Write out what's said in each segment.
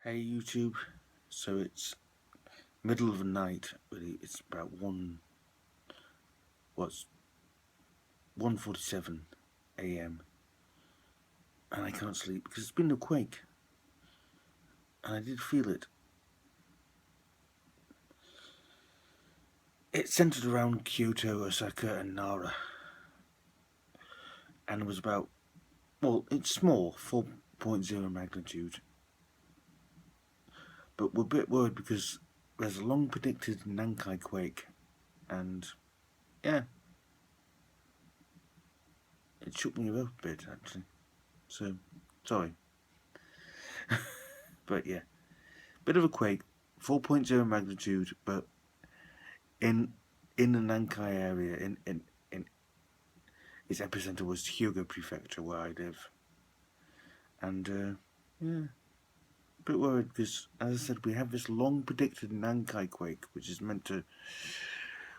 Hey YouTube, so it's middle of the night, really. It's about 1:47 a.m. and I can't sleep because it's been a quake, and I did feel it. It's centered around Kyoto, Osaka and Nara, and it was about, it's small, 4.0 magnitude, but we're a bit worried because there's a long predicted Nankai quake, and yeah, it shook me up a bit actually, so sorry. But yeah, bit of a quake, 4.0 magnitude, but in the Nankai area, in its epicenter was Hyogo Prefecture, where I live, and yeah, a bit worried because, as I said, we have this long predicted Nankai quake, which is meant to,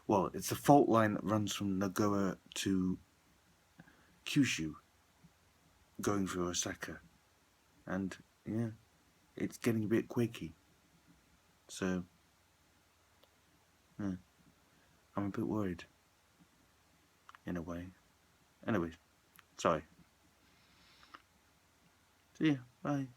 it's a fault line that runs from Nagoya to Kyushu, going through Osaka, and yeah, it's getting a bit quakey, so yeah, I'm a bit worried, in a way. Anyways, sorry. See ya, bye.